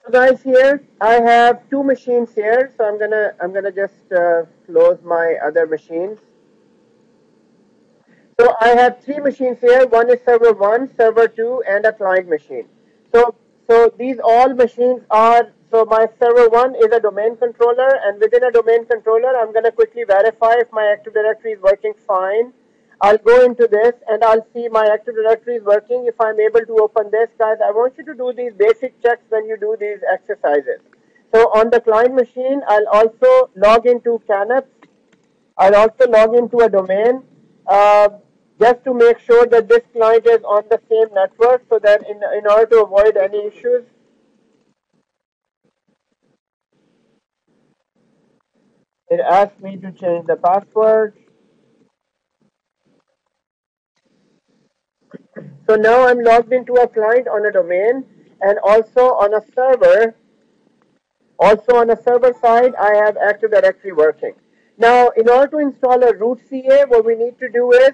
So guys, here I have two machines here. So I'm gonna just close my other machines. So I have three machines here. One is server one, server two, and a client machine. So so these all machines are, so my server one is a domain controller, and within a domain controller, I'm gonna quickly verify if my Active Directory is working fine. I'll go into this and I'll see my Active Directory is working. If I'm able to open this, guys, I want you to do these basic checks when you do these exercises. So on the client machine, I'll also log into Canap. I'll also log into a domain uh, just to make sure that this client is on the same network, so that in order to avoid any issues, it asks me to change the password. So now I'm logged into a client on a domain and also on a server. Also on a server side, I have Active Directory working. Now, in order to install a root CA, what we need to do is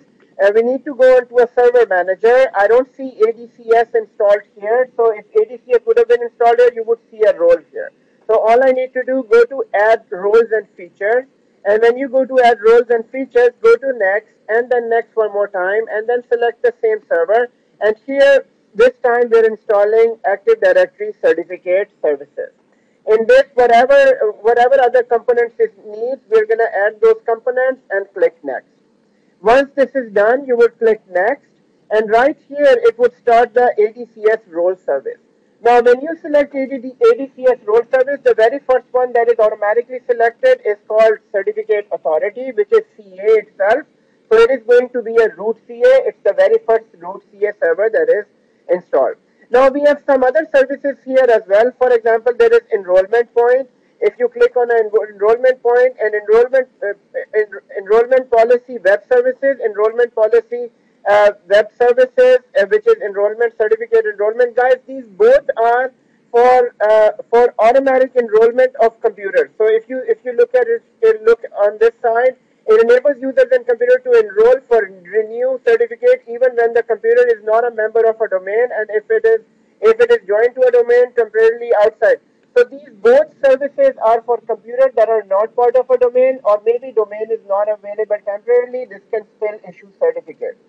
we need to go into a server manager. I don't see ADCS installed here. So if ADCS would have been installed here, you would see a role here. So all I need to do, go to add roles and features. And when you go to add roles and features, go to next and then next one more time and then select the same server. And here, this time we're installing Active Directory Certificate Services. In this, whatever other components it needs, we're going to add those components and click next. Once this is done, you would click next, and right here it would start the ADCS role service. Now, when you select ADCS role service, the very first one that is automatically selected is called Certificate Authority, which is CA itself. So it is going to be a root CA. It's the very first root CA server that is installed. Now we have some other services here as well. For example, there is enrollment point. If you click on an enrollment point and enrollment policy web services, enrollment policy web services, which is enrollment certificate enrollment, guys, these both are for automatic enrollment of computers. So if you look at it, look on this side, it enables users and computer to enroll for renew certificate even when the computer is not a member of a domain, and if it is joined to a domain temporarily outside. So these both services are for computers that are not part of a domain, or maybe domain is not available temporarily. This can still issue certificates.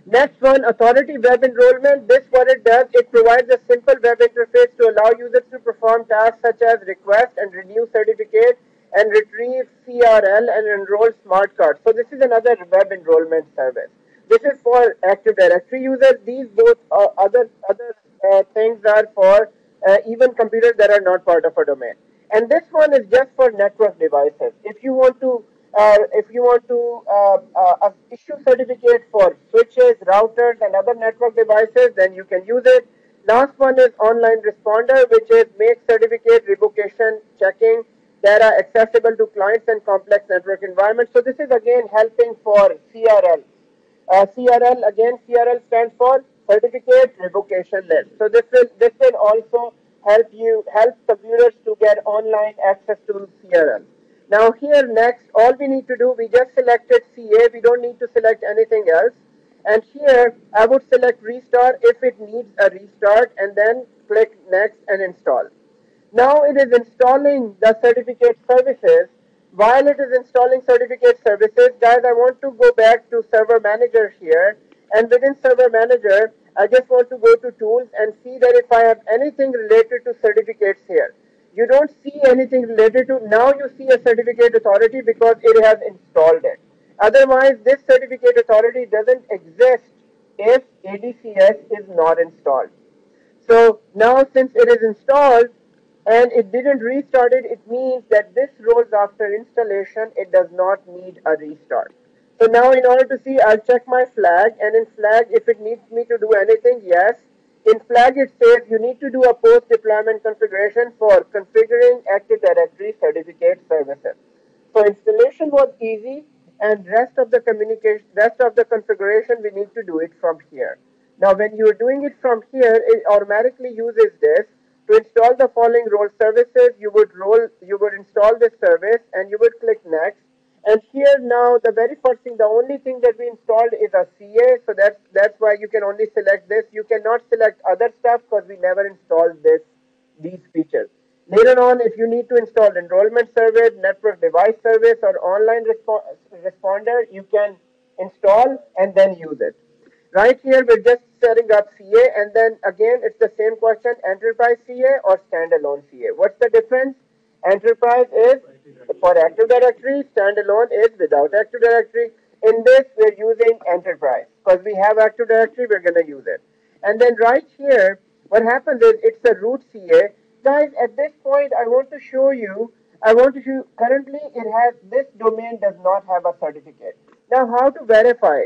Next one, authority web enrollment. This what it does, it provides a simple web interface to allow users to perform tasks such as request and renew certificate and retrieve CRL and enroll smart cards. So this is another web enrollment service. This is for Active Directory users. These both other things are for even computers that are not part of a domain. And this one is just for network devices. If you want to issue certificate for switches, routers, and other network devices, then you can use it. Last one is online responder, which is make certificate revocation checking data accessible to clients and complex network environments. So this is again helping for CRL. CRL, again, CRL stands for Certificate Revocation List. So this will also help computers to get online access to CRL. Now here next, all we need to do, we just selected CA. We don't need to select anything else. And here I would select restart if it needs a restart, and then click next and install. Now it is installing the certificate services. While it is installing certificate services, guys, I want to go back to server manager here. And within server manager, I just want to go to tools and see that if I have anything related to certificates here. You don't see anything related to, now you see a certificate authority because it has installed it. Otherwise, this certificate authority doesn't exist if ADCS is not installed. So now since it is installed and it didn't restart it, it means that this rolls after installation. It does not need a restart. So now in order to see, I'll check my flag, and in flag, if it needs me to do anything, yes. In flag it says you need to do a post deployment configuration for configuring Active Directory certificate services. So installation was easy, and rest of the configuration we need to do it from here. Now when you are doing it from here, it automatically uses this. To install the following role services, you would install this service and you would click next. And here now the very first thing, the only thing that we installed is a CA, so that's why you can only select this. You cannot select other stuff because we never installed this these features. Later on, if you need to install enrollment service, network device service, or online responder, you can install and then use it. Right here, we're just setting up CA, and then again, it's the same question, enterprise CA or standalone CA. What's the difference? Enterprise is for Active Directory, standalone is without Active Directory. In this, we're using enterprise. Because we have Active Directory, we're going to use it. And then right here, what happens is it's a root CA. Guys, at this point, I want to show you, currently it has, this domain does not have a certificate. Now, how to verify?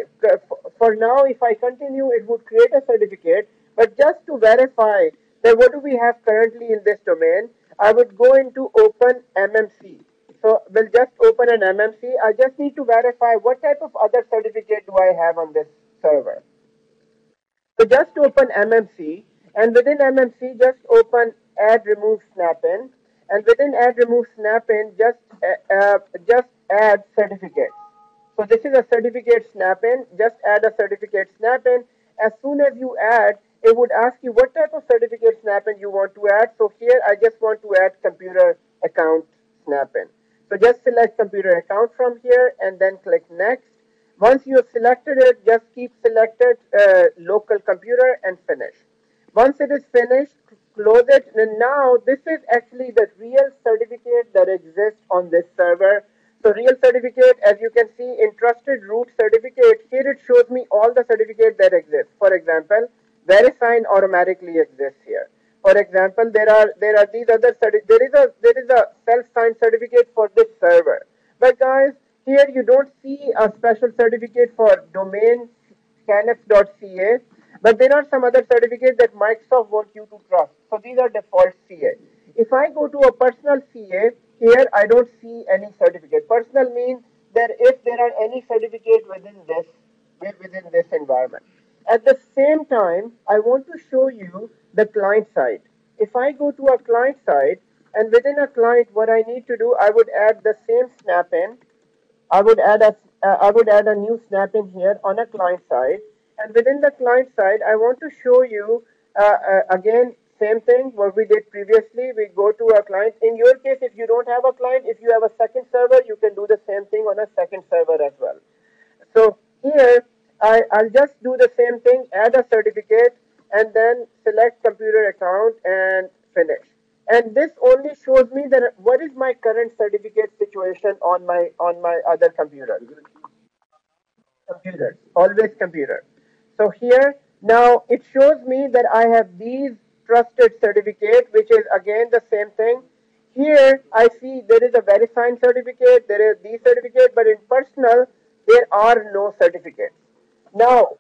For now, if I continue, it would create a certificate. But just to verify that what do we have currently in this domain, I would go into open MMC. So we'll just open an MMC. I just need to verify what type of other certificate do I have on this server. So just open MMC, and within MMC, just open add remove snap-in, and within add remove snap-in, just add certificates. So this is a certificate snap-in. Just add a certificate snap-in. As soon as you add, it would ask you what type of certificate snap-in you want to add. So here I just want to add computer account snap-in. So just select computer account from here and then click next. Once you have selected it, just keep selected local computer and finish. Once it is finished, close it. And now this is actually the real certificate that exists on this server. So real certificate, as you can see in trusted root certificate, here it shows me all the certificates that exist. For example, VeriSign automatically exists here. For example, there are these other there is a self-signed certificate for this server. But guys, here you don't see a special certificate for domain scanf.ca, but there are some other certificates that Microsoft wants you to trust. So these are default CA. If I go to a personal CA, here I don't see any certificate. Personal means that if there are any certificate within this environment. At the same time, I want to show you the client side. If I go to a client side, and within a client, what I need to do, I would add the same snap-in. I would add a new snap-in here on a client side, and within the client side, I want to show you again same thing what we did previously. We go to a client. In your case, if you don't have a client, if you have a second server, you can do the same thing on a second server as well. So here, I'll just do the same thing, add a certificate, and then select computer account and finish. And this only shows me that what is my current certificate situation on my other computer. Computers, always computer. So here, now it shows me that I have these trusted certificate, which is again the same thing. Here I see there is a VeriSign certificate, there is these certificate, but in personal, there are no certificates. Now,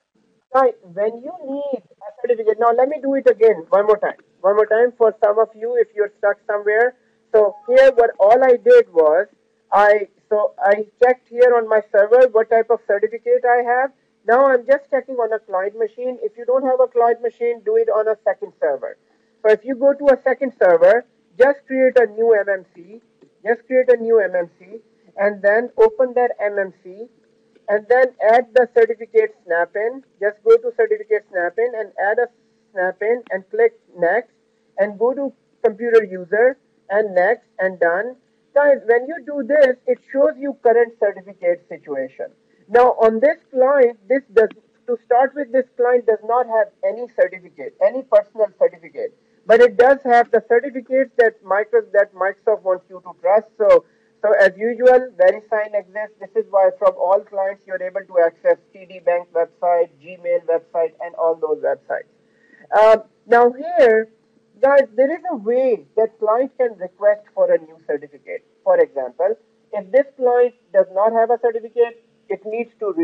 when you need a certificate, now let me do it again one more time. One more time for some of you if you're stuck somewhere. So here what all I did was I checked here on my server what type of certificate I have. Now I'm just checking on a client machine. If you don't have a client machine, do it on a second server. So if you go to a second server, just create a new MMC. Just create a new MMC and then open that MMC and then add the certificate snap-in. Just go to certificate snap-in and add a snap-in and click next and go to computer user and next and done. Guys, when you do this, it shows you current certificate situation. Now on this client, to start with, this client does not have any certificate, any personal certificate, but it does have the certificates that Microsoft wants you to trust. So as usual, VeriSign exists. This is why from all clients you're able to access TD Bank website, Gmail website, and all those websites. Now here, guys, there is a way that client can request for a new certificate. For example, if this client does not have a certificate, it needs to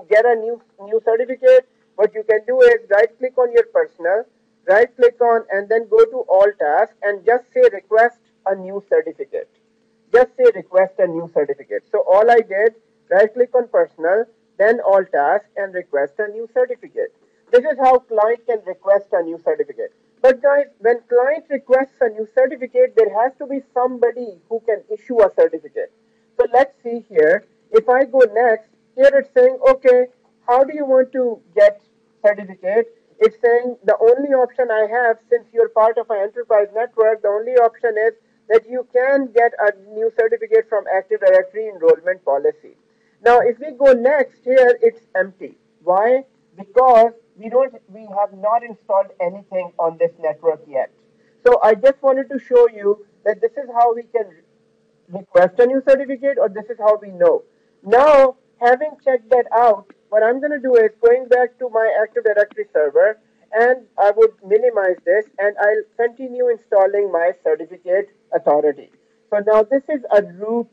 get a new certificate. What you can do is right click on your personal, right click on and then go to all tasks and just say request a new certificate. Just say request a new certificate. So all I did, right click on personal, then all tasks and request a new certificate. This is how client can request a new certificate. But guys, when client requests a new certificate, there has to be somebody who can issue a certificate. So let's see here. If I go next, here it's saying, okay, how do you want to get certificate? it's saying the only option I have, since you're part of an enterprise network, the only option is that you can get a new certificate from Active Directory enrollment policy. Now, if we go next here, it's empty. Why? Because we have not installed anything on this network yet. So I just wanted to show you that this is how we can request a new certificate, or this is how we know. Now, having checked that out, what I'm going to do is going back to my Active Directory server, and I would minimize this and I'll continue installing my certificate authority. So now this is a root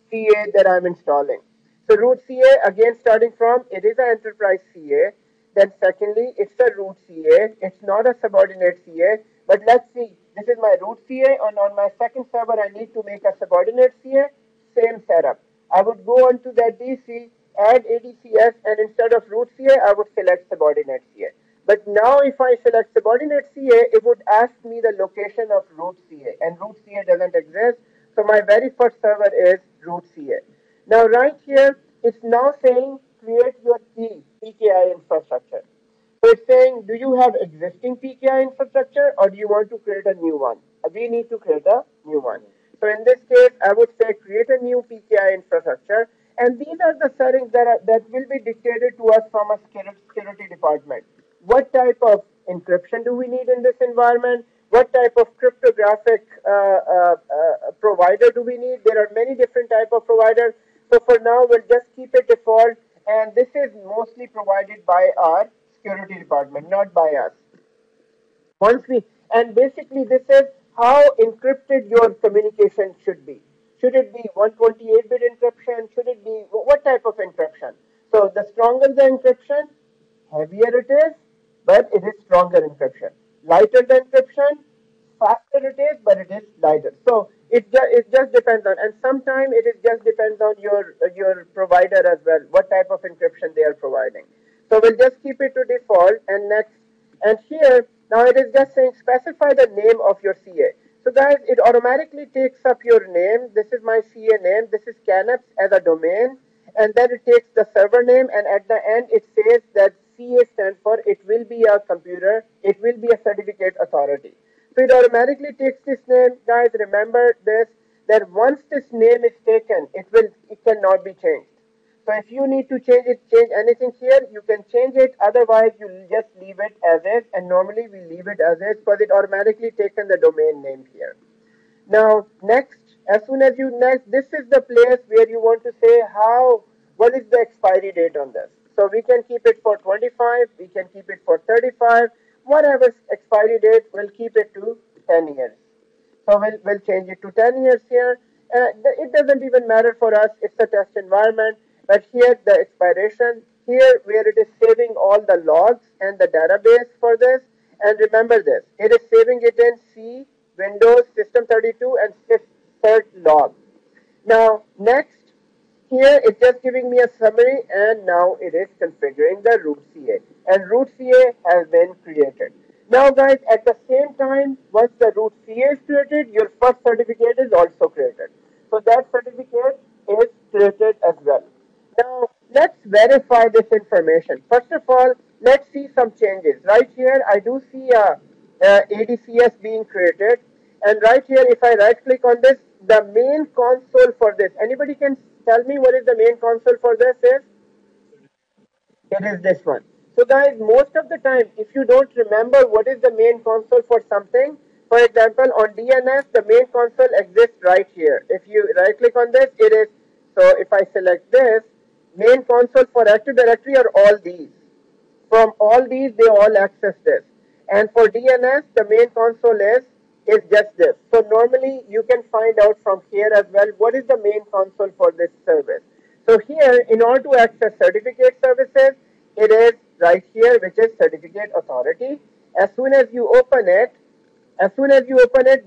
CA that I'm installing. So root CA, again starting from, it is an enterprise CA. Then secondly, it's a root CA. It's not a subordinate CA. But let's see, this is my root CA, and on my second server, I need to make a subordinate CA. Same setup. I would go onto that DC, add ADCS, and instead of root CA, I would select subordinate CA. But now if I select subordinate CA, it would ask me the location of root CA, and root CA doesn't exist. So my very first server is root CA. Now right here, it's now saying create your key PKI infrastructure. So it's saying, do you have existing PKI infrastructure, or do you want to create a new one? We need to create a new one. So in this case, I would say create a new PKI infrastructure. And these are the settings that will be dictated to us from a security department. What type of encryption do we need in this environment? What type of cryptographic provider do we need? There are many different type of providers. So for now, we'll just keep it default. And this is mostly provided by our security department, not by us. Once we, and basically this is how encrypted your communication should be. Should it be 128-bit encryption? Should it be, what type of encryption? So the stronger the encryption, heavier it is, but it is stronger encryption. Lighter the encryption, faster it is, but it is lighter. So it just depends on, and sometimes it is just depends on your provider as well, what type of encryption they are providing. So we'll just keep it to default, and next, and here now it is just saying specify the name of your CA. So guys, it automatically takes up your name. This is my CA name. This is Canaps as a domain, and then it takes the server name, and at the end it says that CA stands for it will be a computer, it will be a certificate authority. So it automatically takes this name. Guys, remember this, that once this name is taken, it cannot be changed. So if you need to change anything here, you can change it. Otherwise, you just leave it as is. And normally we leave it as is because it automatically taken the domain name here. Now, next, as soon as this is the place where you want to say what is the expiry date on this. So we can keep it for 25, we can keep it for 35, whatever expiry date, we'll keep it to 10 years. So we'll change it to 10 years here. It doesn't even matter for us, it's a test environment. But here the expiration, here where it is saving all the logs and the database for this. And remember this, it is saving it in C, Windows, System32 and cert log. Now next, here it's just giving me a summary, and now it is configuring the root CA. And root CA has been created. Now guys, at the same time, once the root CA is created, your first certificate is also created. So that certificate is created as well. Now, let's verify this information. First of all, let's see some changes. Right here, I do see ADCS being created. And right here, if I right click on this, the main console for this, anybody can tell me what is the main console for this is? It is this one. So guys, most of the time, if you don't remember what is the main console for something, for example, on DNS, the main console exists right here. If you right click on this, it is, so if I select this, main console for Active Directory are all these. From all these, they all access this. And for DNS, the main console is just this. So normally you can find out from here as well what is the main console for this service. So here, in order to access certificate services, it is right here, which is certificate authority. As soon as you open it,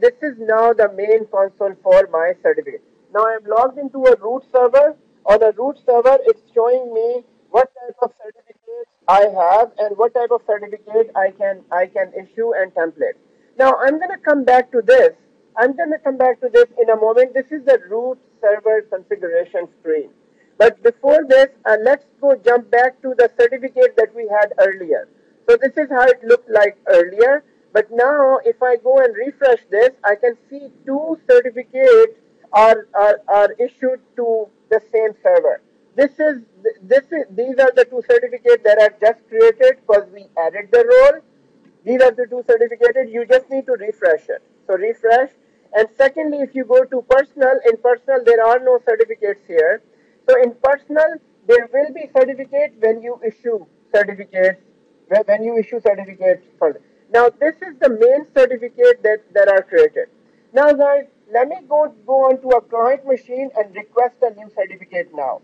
this is now the main console for my certificate. Now I'm logged into a root server. On a root server, it's showing me what type of certificates I have and what type of certificate I can issue and template. Now I'm going to come back to this. In a moment. This is the root server configuration screen. But before this, let's jump back to the certificate that we had earlier. So this is how it looked like earlier. But now if I go and refresh this, I can see two certificates are issued to the same server. These are the two certificates that are just created because we added the role. These are the two certificated. You just need to refresh it. So refresh. And secondly, if you go to personal, in personal there are no certificates here. So in personal, there will be certificate when you issue certificates, when you issue certificates for. Now this is the main certificate that are created. Now guys, let me go onto a client machine and request a new certificate now.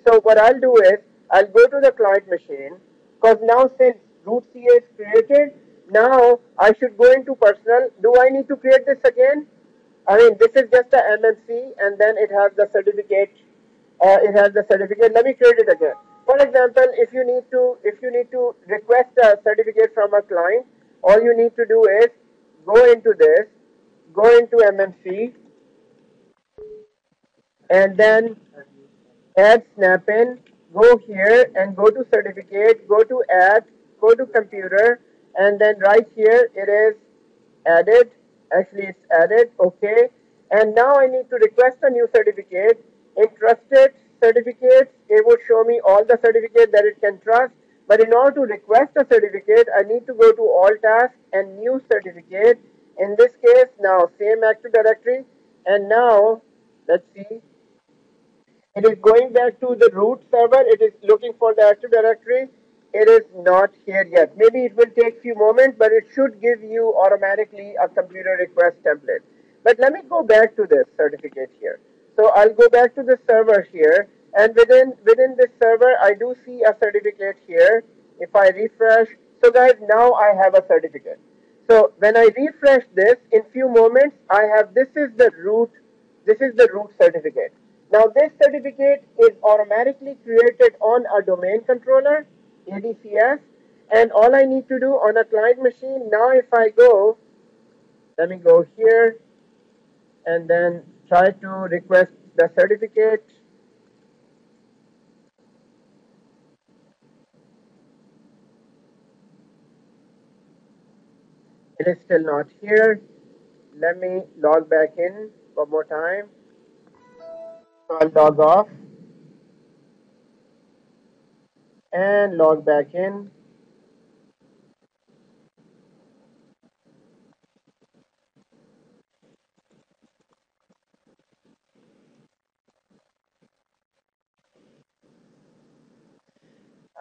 So what I'll do is I'll go to the client machine because now since root CA is created, now I should go into personal. Do I need to create this again? I mean, this is just a MMC and then it has the certificate. It has the certificate. Let me create it again. For example, if you need to request a certificate from a client, all you need to do is go into this, go into MMC, and then add snap-in, go here and go to certificate, go to add, go to computer, and then right here it is added. Actually it's added, okay. And now I need to request a new certificate. In trusted certificates, it would show me all the certificates that it can trust. But in order to request a certificate, I need to go to all tasks and new certificate. In this case, now same Active Directory. And now, let's see, it is going back to the root server. It is looking for the Active Directory. It is not here yet. Maybe it will take few moments, but it should give you automatically a computer request template. But let me go back to this certificate here. So I'll go back to the server here, and within this server, I do see a certificate here. If I refresh, so guys, now I have a certificate. So when I refresh this, in few moments, I have this is the root certificate. Now this certificate is automatically created on a domain controller, ADCS, and all I need to do on a client machine, now if I go, let me go here and then try to request the certificate. It is still not here. Let me log back in one more time. So I'll log off and log back in.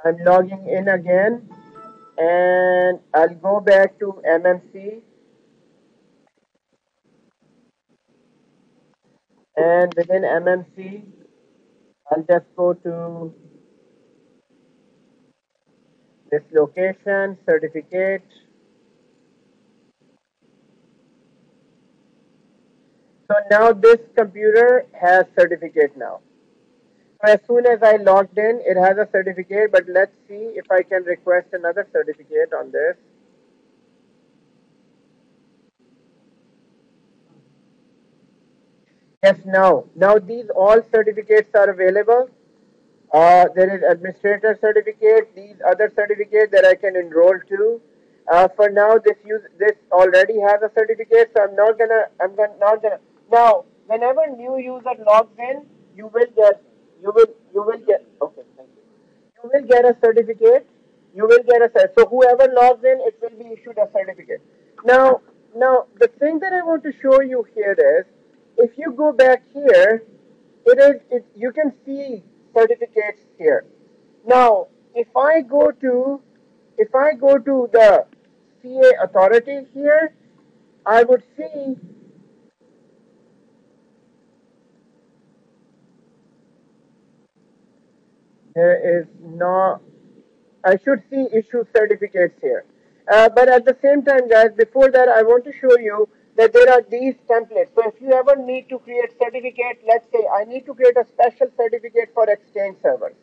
I'm logging in again and I'll go back to MMC and within MMC I'll just go to this location, certificate. So now this computer has certificate now. So as soon as I logged in, it has a certificate, but let's see if I can request another certificate on this. Yes, now these all certificates are available. There is administrator certificate, these other certificates that I can enroll to. For now, this already has a certificate, so not gonna. Now, whenever new user logs in, you will get, you will get. Okay, thank you. You will get a certificate. You will get a cert. So whoever logs in, it will be issued a certificate. Now the thing that I want to show you here is, if you go back here, you can see certificates here. Now, if I go to the CA authority here, I would see there is no. I should see issue certificates here. But at the same time, guys, before that, I want to show you that there are these templates. So if you ever need to create certificate, let's say I need to create a special certificate for Exchange servers.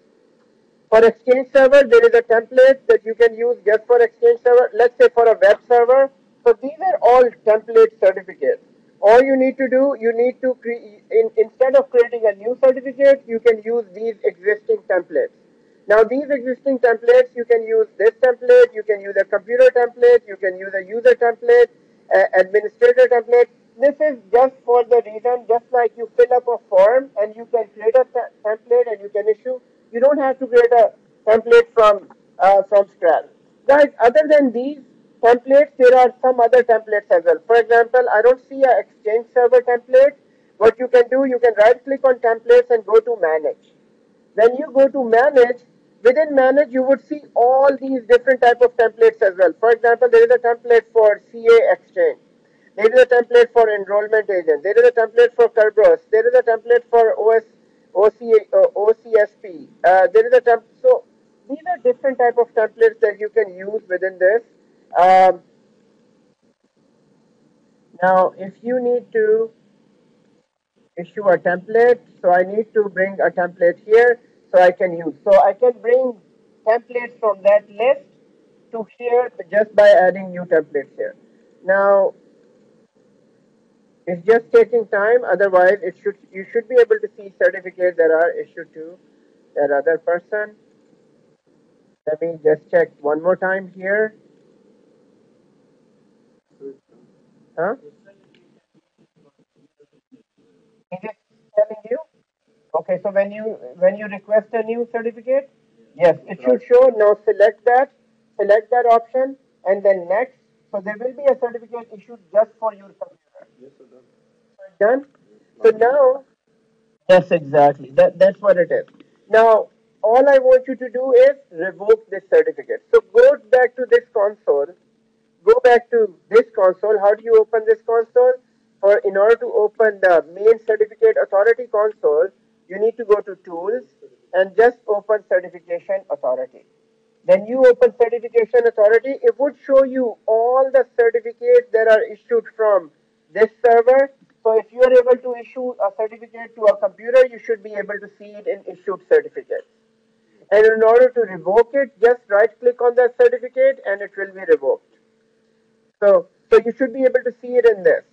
For Exchange server, there is a template that you can use just for Exchange server. Let's say for a web server. So these are all template certificates. All you need to do, you need to instead of creating a new certificate, you can use these existing templates. Now these existing templates, you can use this template, you can use a computer template, you can use a user template, administrator template. This is just for the reason, just like you fill up a form and you can create a template and you can issue. You don't have to create a template from scratch. Guys, other than these templates, there are some other templates as well. For example, I don't see a Exchange server template. What you can do, you can right click on templates and go to manage. When you go to manage, within manage you would see all these different type of templates as well. For example, there is a template for CA exchange. There is a template for enrollment agent. There is a template for Kerberos. There is a template for OCSP. There is a so these are different type of templates that you can use within this. Um, Now, if you need to issue a template, so I need to bring a template here so I can use. So I can bring templates from that list to here just by adding new templates here. Now, it's just taking time, otherwise you should be able to see certificates that are issued to that other person. Let me just check one more time here. Huh? Is it telling you? Okay, so when you request a new certificate, yes, it should show. Now select that option, and then next. So there will be a certificate issued just for your computer. So done. So now, yes, exactly. That's what it is. Now, all I want you to do is revoke this certificate. So go back to this console. Go back to this console. How do you open this console? In order to open the main certificate authority console, you need to go to tools and just open certification authority. Then you open certification authority. It would show you all the certificates that are issued from this server. So if you are able to issue a certificate to a computer, you should be able to see it in issued certificates. And in order to revoke it, just right click on that certificate and it will be revoked. So you should be able to see it in this.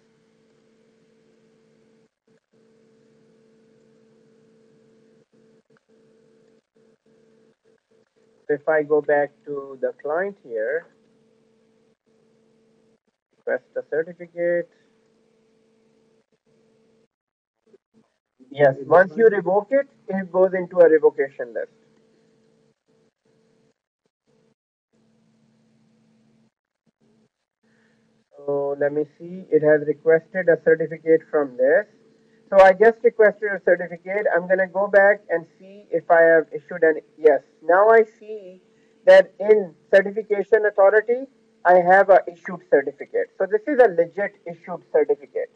So if I go back to the client here, request a certificate. Yes, once you revoke it, it goes into a revocation list. So let me see, it has requested a certificate from this. So I just requested a certificate. I'm going to go back and see if I have issued an, yes. Now I see that in certification authority, I have a issued certificate. So this is a legit issued certificate.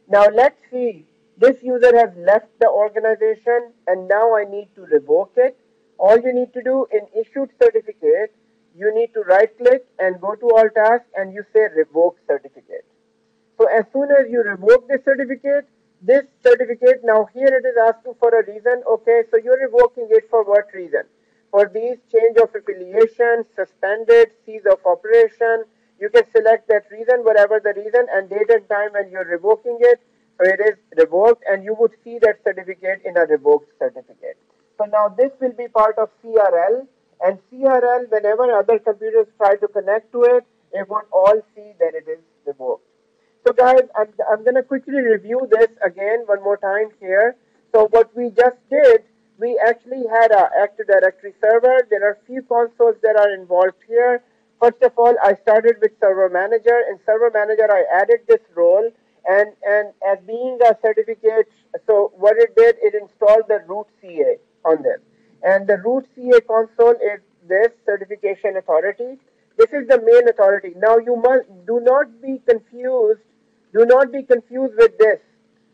Now let's see, this user has left the organization and now I need to revoke it. All you need to do in issued certificate, you need to right click and go to all tasks and you say revoke certificate. So as soon as you revoke this certificate, now here it is asking for a reason. Okay, so you're revoking it for what reason? For these change of affiliation, suspended, cease of operation. You can select that reason, whatever the reason, and date and time when you're revoking it. So it is revoked, and you would see that certificate in a revoked certificate. So now this will be part of CRL, and CRL, whenever other computers try to connect to it, it would all see that it is revoked. So guys, I'm going to quickly review this again one more time here. So what we just did, we actually had a Active Directory server. There are few consoles that are involved here. First of all, I started with Server Manager. In Server Manager, I added this role, and as being a certificate, so what it did, it installed the root CA on this. And the root CA console is this certification authority. This is the main authority. Now you must do not be confused. Do not be confused with this.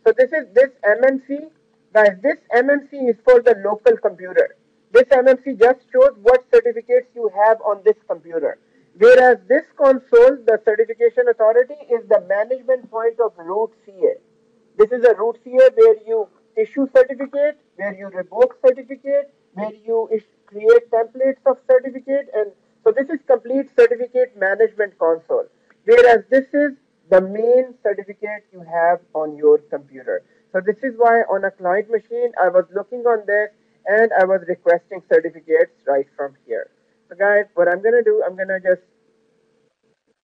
So this MMC, guys. This MMC is for the local computer. This MMC just shows what certificates you have on this computer. Whereas this console, the certification authority, is the management point of root CA. This is a root CA where you issue certificate, where you revoke certificate, where you create templates of certificate, and so this is complete certificate management console. Whereas this is the main certificate you have on your computer. So this is why on a client machine I was looking on this and I was requesting certificates right from here. So guys, what I'm gonna do, I'm gonna just